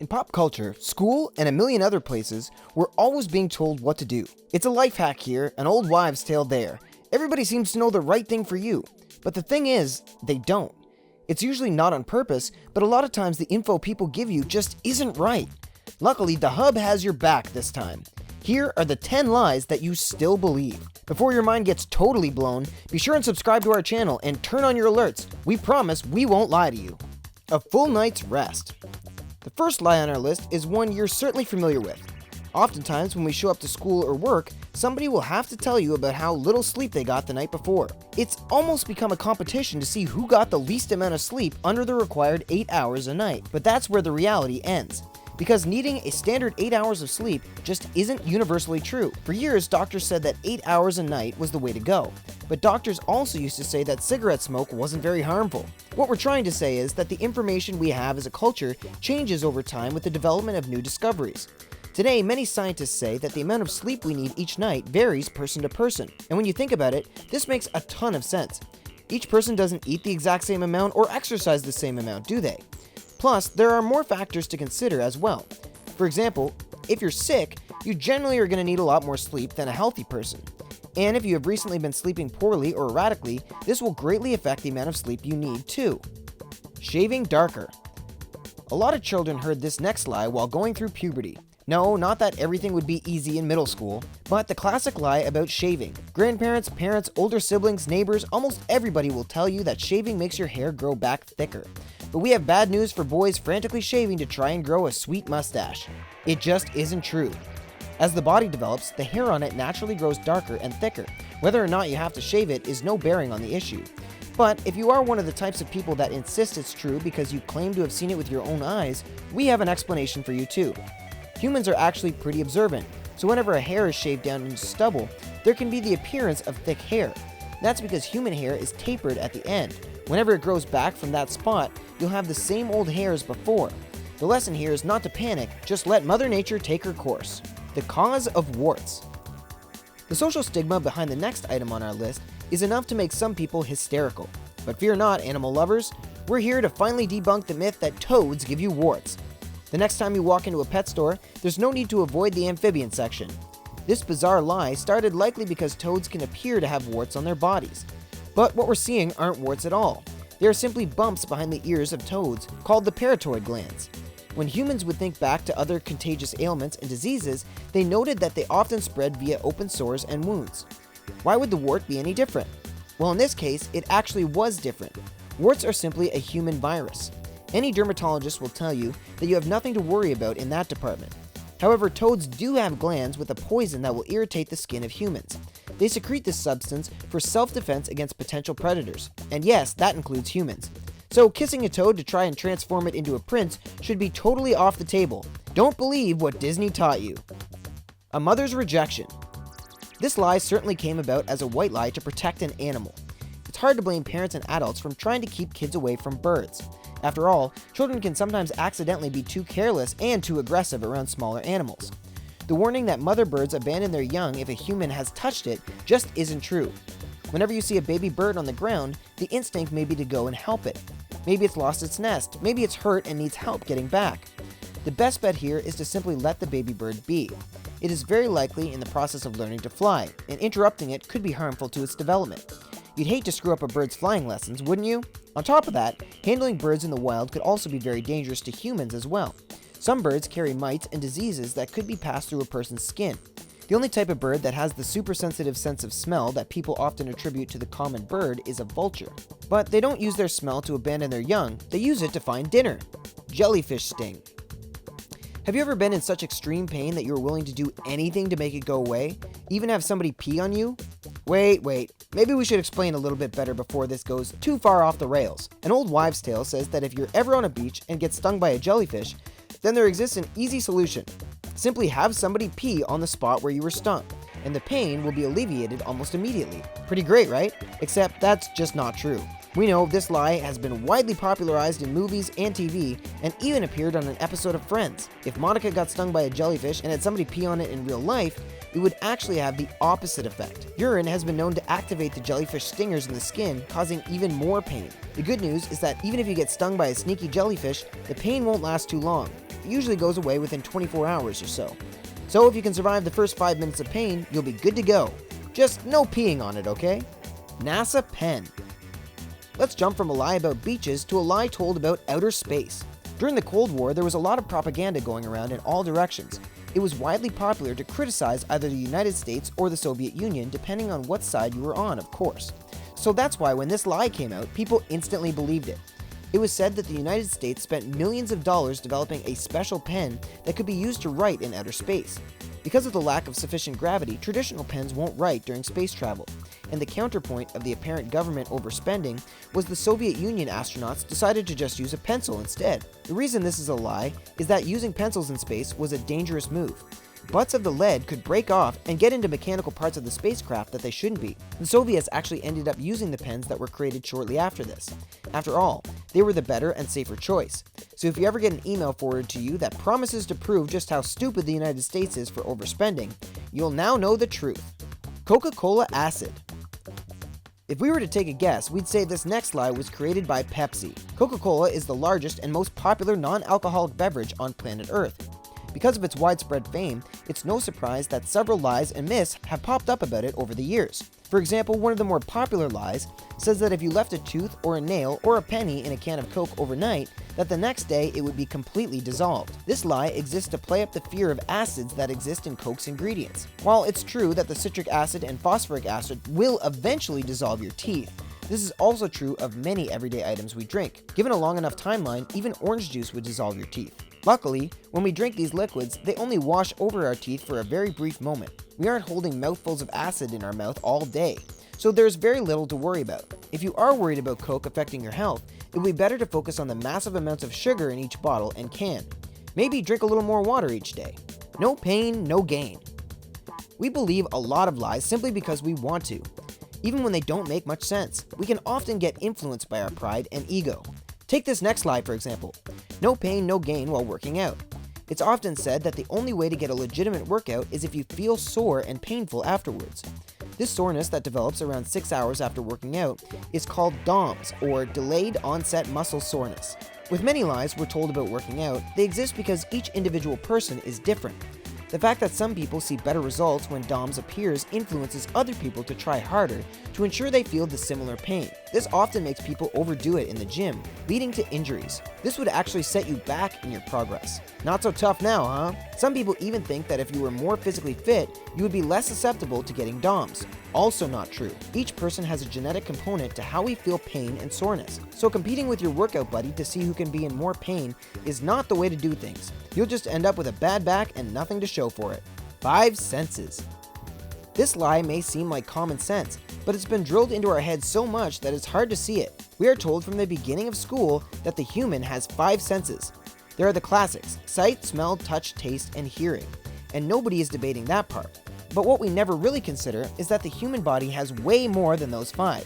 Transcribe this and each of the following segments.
In pop culture, school, and a million other places, we're always being told what to do. It's a life hack here, an old wives' tale there. Everybody seems to know the right thing for you. But the thing is, they don't. It's usually not on purpose, but a lot of times the info people give you just isn't right. Luckily, the Hub has your back this time. Here are the 10 lies that you still believe. Before your mind gets totally blown, be sure and subscribe to our channel and turn on your alerts. We promise we won't lie to you. A full night's rest. The first lie on our list is one you're certainly familiar with. Oftentimes when we show up to school or work, somebody will have to tell you about how little sleep they got the night before. It's almost become a competition to see who got the least amount of sleep under the required 8 hours a night. But that's where the reality ends. Because needing a standard 8 hours of sleep just isn't universally true. For years, doctors said that 8 hours a night was the way to go. But doctors also used to say that cigarette smoke wasn't very harmful. What we're trying to say is that the information we have as a culture changes over time with the development of new discoveries. Today, many scientists say that the amount of sleep we need each night varies person to person. And when you think about it, this makes a ton of sense. Each person doesn't eat the exact same amount or exercise the same amount, do they? Plus, there are more factors to consider as well. For example, if you're sick, you generally are going to need a lot more sleep than a healthy person. And if you have recently been sleeping poorly or erratically, this will greatly affect the amount of sleep you need too. Shaving darker. A lot of children heard this next lie while going through puberty. No, not that everything would be easy in middle school, but the classic lie about shaving. Grandparents, parents, older siblings, neighbors, almost everybody will tell you that shaving makes your hair grow back thicker. But we have bad news for boys frantically shaving to try and grow a sweet mustache. It just isn't true. As the body develops, the hair on it naturally grows darker and thicker. Whether or not you have to shave it is no bearing on the issue. But if you are one of the types of people that insist it's true because you claim to have seen it with your own eyes, we have an explanation for you too. Humans are actually pretty observant, so whenever a hair is shaved down into stubble, there can be the appearance of thick hair. That's because human hair is tapered at the end. Whenever it grows back from that spot, you'll have the same old hair as before. The lesson here is not to panic, just let Mother Nature take her course. The cause of warts. The social stigma behind the next item on our list is enough to make some people hysterical. But fear not, animal lovers, we're here to finally debunk the myth that toads give you warts. The next time you walk into a pet store, there's no need to avoid the amphibian section. This bizarre lie started likely because toads can appear to have warts on their bodies. But what we're seeing aren't warts at all. They are simply bumps behind the ears of toads, called the parotoid glands. When humans would think back to other contagious ailments and diseases, they noted that they often spread via open sores and wounds. Why would the wart be any different? Well, in this case, it actually was different. Warts are simply a human virus. Any dermatologist will tell you that you have nothing to worry about in that department. However, toads do have glands with a poison that will irritate the skin of humans. They secrete this substance for self-defense against potential predators. And yes, that includes humans. So kissing a toad to try and transform it into a prince should be totally off the table. Don't believe what Disney taught you. A mother's rejection. This lie certainly came about as a white lie to protect an animal. It's hard to blame parents and adults from trying to keep kids away from birds. After all, children can sometimes accidentally be too careless and too aggressive around smaller animals. The warning that mother birds abandon their young if a human has touched it just isn't true. Whenever you see a baby bird on the ground, the instinct may be to go and help it. Maybe it's lost its nest, maybe it's hurt and needs help getting back. The best bet here is to simply let the baby bird be. It is very likely in the process of learning to fly, and interrupting it could be harmful to its development. You'd hate to screw up a bird's flying lessons, wouldn't you? On top of that, handling birds in the wild could also be very dangerous to humans as well. Some birds carry mites and diseases that could be passed through a person's skin. The only type of bird that has the super sensitive sense of smell that people often attribute to the common bird is a vulture. But they don't use their smell to abandon their young, they use it to find dinner. Jellyfish sting. Have you ever been in such extreme pain that you were willing to do anything to make it go away? Even have somebody pee on you? Wait, maybe we should explain a little bit better before this goes too far off the rails. An old wives' tale says that if you're ever on a beach and get stung by a jellyfish, then there exists an easy solution. Simply have somebody pee on the spot where you were stung, and the pain will be alleviated almost immediately. Pretty great, right? Except that's just not true. We know this lie has been widely popularized in movies and TV, and even appeared on an episode of Friends. If Monica got stung by a jellyfish and had somebody pee on it in real life, it would actually have the opposite effect. Urine has been known to activate the jellyfish stingers in the skin, causing even more pain. The good news is that even if you get stung by a sneaky jellyfish, the pain won't last too long. usually goes away within 24 hours or so. So if you can survive the first 5 minutes of pain, you'll be good to go. Just no peeing on it, okay? NASA pen. Let's jump from a lie about beaches to a lie told about outer space. During the Cold War, there was a lot of propaganda going around in all directions. It was widely popular to criticize either the United States or the Soviet Union, depending on what side you were on, of course. So that's why when this lie came out, people instantly believed it. It was said that the United States spent millions of dollars developing a special pen that could be used to write in outer space. Because of the lack of sufficient gravity, traditional pens won't write during space travel. And the counterpoint of the apparent government overspending was the Soviet Union astronauts decided to just use a pencil instead. The reason this is a lie is that using pencils in space was a dangerous move. Butts of the lead could break off and get into mechanical parts of the spacecraft that they shouldn't be. The Soviets actually ended up using the pens that were created shortly after this. After all, they were the better and safer choice. So if you ever get an email forwarded to you that promises to prove just how stupid the United States is for overspending, you'll now know the truth. Coca-Cola acid. If we were to take a guess, we'd say this next lie was created by Pepsi. Coca-Cola is the largest and most popular non-alcoholic beverage on planet Earth. Because of its widespread fame, it's no surprise that several lies and myths have popped up about it over the years. For example, one of the more popular lies says that if you left a tooth or a nail or a penny in a can of Coke overnight, that the next day it would be completely dissolved. This lie exists to play up the fear of acids that exist in Coke's ingredients. While it's true that the citric acid and phosphoric acid will eventually dissolve your teeth, this is also true of many everyday items we drink. Given a long enough timeline, even orange juice would dissolve your teeth. Luckily, when we drink these liquids, they only wash over our teeth for a very brief moment. We aren't holding mouthfuls of acid in our mouth all day, so there's very little to worry about. If you are worried about Coke affecting your health, it would be better to focus on the massive amounts of sugar in each bottle and can. Maybe drink a little more water each day. No pain, no gain. We believe a lot of lies simply because we want to. Even when they don't make much sense, we can often get influenced by our pride and ego. Take this next lie, for example. No pain, no gain while working out. It's often said that the only way to get a legitimate workout is if you feel sore and painful afterwards. This soreness that develops around 6 hours after working out is called DOMS, or delayed onset muscle soreness. With many lies we're told about working out, they exist because each individual person is different. The fact that some people see better results when DOMS appears influences other people to try harder to ensure they feel the similar pain. This often makes people overdo it in the gym, leading to injuries. This would actually set you back in your progress. Not so tough now, huh? Some people even think that if you were more physically fit, you would be less susceptible to getting DOMS. Also not true. Each person has a genetic component to how we feel pain and soreness. So competing with your workout buddy to see who can be in more pain is not the way to do things. You'll just end up with a bad back and nothing to show for it. 5 senses. This lie may seem like common sense, but it's been drilled into our heads so much that it's hard to see it. We are told from the beginning of school that the human has 5 senses. There are the classics: sight, smell, touch, taste, and hearing. And nobody is debating that part. But what we never really consider is that the human body has way more than those 5.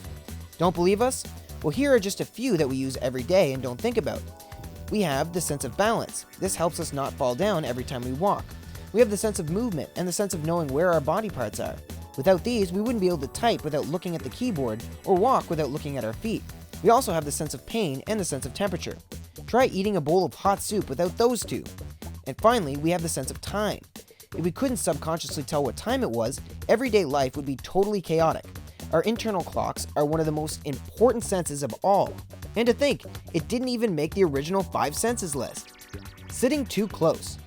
Don't believe us? Well, here are just a few that we use every day and don't think about. We have the sense of balance. This helps us not fall down every time we walk. We have the sense of movement and the sense of knowing where our body parts are. Without these, we wouldn't be able to type without looking at the keyboard or walk without looking at our feet. We also have the sense of pain and the sense of temperature. Try eating a bowl of hot soup without those 2. And finally, we have the sense of time. If we couldn't subconsciously tell what time it was, everyday life would be totally chaotic. Our internal clocks are one of the most important senses of all. And to think, it didn't even make the original 5 senses list. Sitting too close.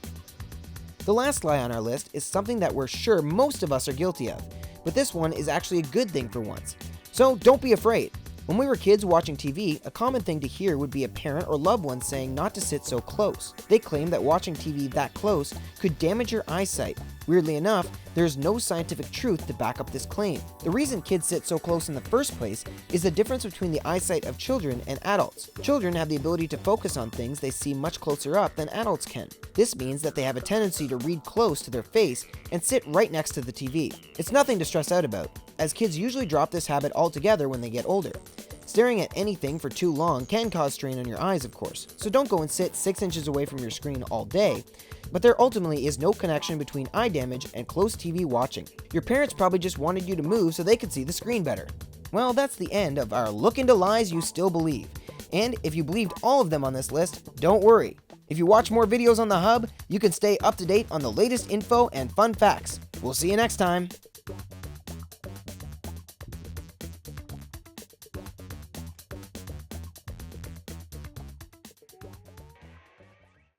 The last lie on our list is something that we're sure most of us are guilty of, but this one is actually a good thing for once. So don't be afraid. When we were kids watching TV, a common thing to hear would be a parent or loved one saying not to sit so close. They claimed that watching TV that close could damage your eyesight. Weirdly enough, there's no scientific truth to back up this claim. The reason kids sit so close in the first place is the difference between the eyesight of children and adults. Children have the ability to focus on things they see much closer up than adults can. This means that they have a tendency to read close to their face and sit right next to the TV. It's nothing to stress out about, as kids usually drop this habit altogether when they get older. Staring at anything for too long can cause strain on your eyes, of course, so don't go and sit 6 inches away from your screen all day, but there ultimately is no connection between eye damage and close TV watching. Your parents probably just wanted you to move so they could see the screen better. Well, that's the end of our look into lies you still believe. And if you believed all of them on this list, don't worry. If you watch more videos on the Hub, you can stay up to date on the latest info and fun facts. We'll see you next time.